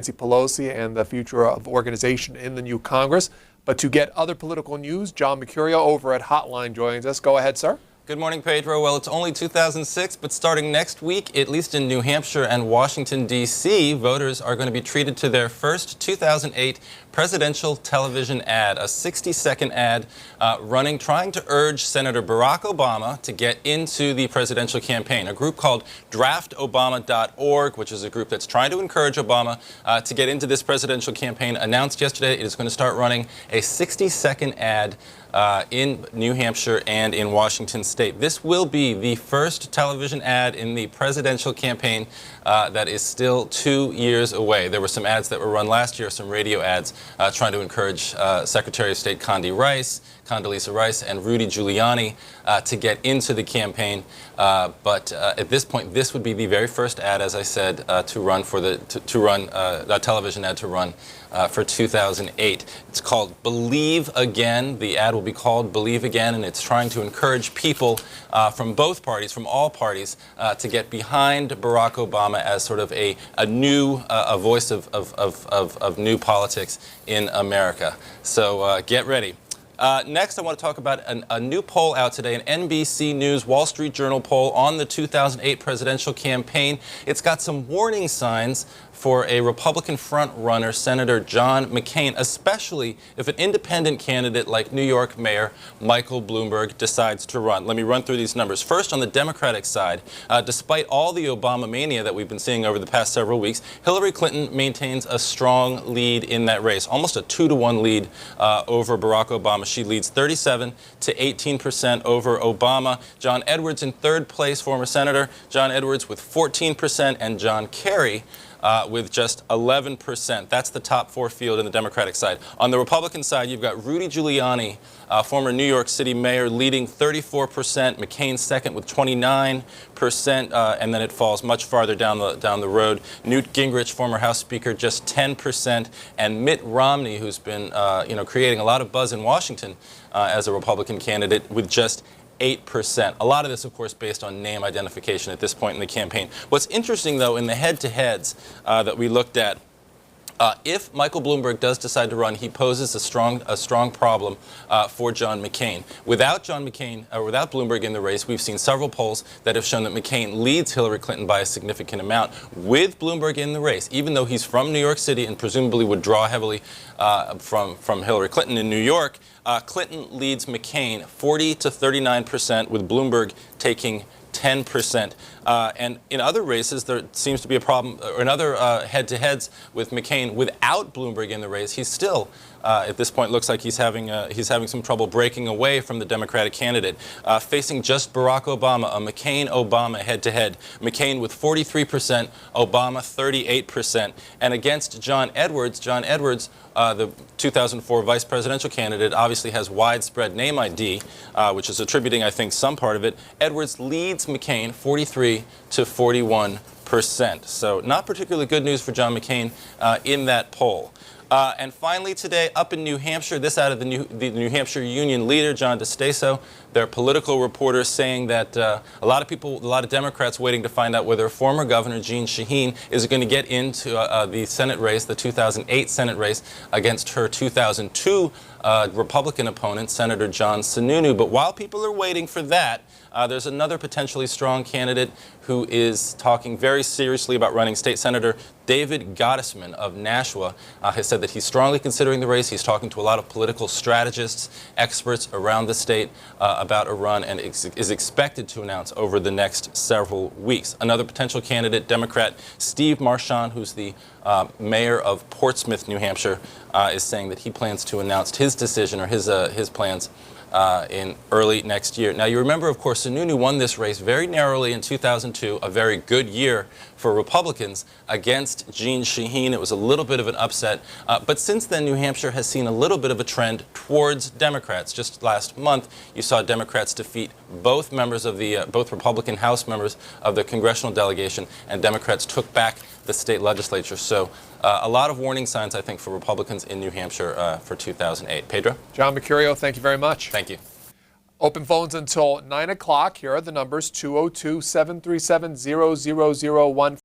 Nancy Pelosi and the future of organization in the new Congress. But to get other political news, John Mercurio over at Hotline joins us. Go ahead, sir. Good morning, Pedro. Well, it's only 2006, but starting next week, at least in New Hampshire and Washington, D.C., voters are going to be treated to their first 2008 presidential television ad, a 60-second ad trying to urge Senator Barack Obama to get into the presidential campaign. A group called draftobama.org, which is a group that's trying to encourage Obama to get into this presidential campaign, announced yesterday it is going to start running a 60-second ad in New Hampshire and in Washington State. This will be the first television ad in the presidential campaign that is still 2 years away. There were some ads that were run last year, some radio ads trying to encourage Secretary of State Condoleezza Rice and Rudy Giuliani to get into the campaign. But at this point, this would be the very first ad, as I said, to run for that television ad to run for 2008. It's called Believe Again. The ad will be called Believe Again, and it's trying to encourage people from both parties, from all parties, to get behind Barack Obama as sort of a voice of new politics in America. So get ready. Next, I want to talk about a new poll out today, an NBC News Wall Street Journal poll on the 2008 presidential campaign. It's got some warning signs for a Republican front-runner, Senator John McCain, especially if an independent candidate like New York Mayor Michael Bloomberg decides to run. Let me run through these numbers. First, on the Democratic side, despite all the Obama mania that we've been seeing over the past several weeks, Hillary Clinton maintains a strong lead in that race, almost a 2-to-1 lead over Barack Obama. She leads 37% to 18% over Obama. John Edwards in third place, former senator. John Edwards with 14%, and John Kerry with just 11%. That's the top four field in the Democratic side. On the Republican side, you've got Rudy Giuliani, former New York City mayor, leading 34%. McCain second with 29%, and then it falls much farther down the road. Newt Gingrich, former House Speaker, just 10%, and Mitt Romney, who's been creating a lot of buzz in Washington as a Republican candidate, with just 8%. A lot of this, of course, based on name identification at this point in the campaign. What's interesting, though, in the head-to-heads that we looked at, if Michael Bloomberg does decide to run, he poses a strong problem for John McCain. Without Bloomberg in the race, we've seen several polls that have shown that McCain leads Hillary Clinton by a significant amount. With Bloomberg in the race, even though he's from New York City and presumably would draw heavily from Hillary Clinton in New York, Clinton leads McCain 40% to 39%, with Bloomberg taking 10%. And in other races, there seems to be a problem, or in other head-to-heads with McCain without Bloomberg in the race, he's still, at this point, looks like he's having some trouble breaking away from the Democratic candidate. Facing just Barack Obama, a McCain-Obama head-to-head. McCain with 43%, Obama 38%. And against John Edwards, the 2004 vice presidential candidate, obviously has widespread name ID, which is attributing, I think, some part of it. Edwards leads McCain 43% to 41%. So not particularly good news for John McCain in that poll. And finally today, up in New Hampshire, this out of the New Hampshire Union leader, John DeStaso, their political reporters saying that a lot of Democrats waiting to find out whether former Governor Jeanne Shaheen is going to get into the Senate race, the 2008 Senate race, against her 2002 Republican opponent, Senator John Sununu. But while people are waiting for that, there's another potentially strong candidate who is talking very seriously about running. State Senator David Gottesman of Nashua has said that he's strongly considering the race. He's talking to a lot of political strategists, experts around the state about a run, and is expected to announce over the next several weeks. Another potential candidate, Democrat Steve Marchand, who's the mayor of Portsmouth, New Hampshire, is saying that he plans to announce his decision or his plans in early next year. Now, you remember, of course, Sununu won this race very narrowly in 2002, a very good year for Republicans, against Jeanne Shaheen. It was a little bit of an upset. But since then, New Hampshire has seen a little bit of a trend towards Democrats. Just last month, you saw Democrats defeat both Republican House members of the congressional delegation, and Democrats took back the state legislature. So a lot of warning signs, I think, for Republicans in New Hampshire for 2008. Pedro? John Mercurio, thank you very much. Thank you. Open phones until 9 o'clock. Here are the numbers: 202-737-0001.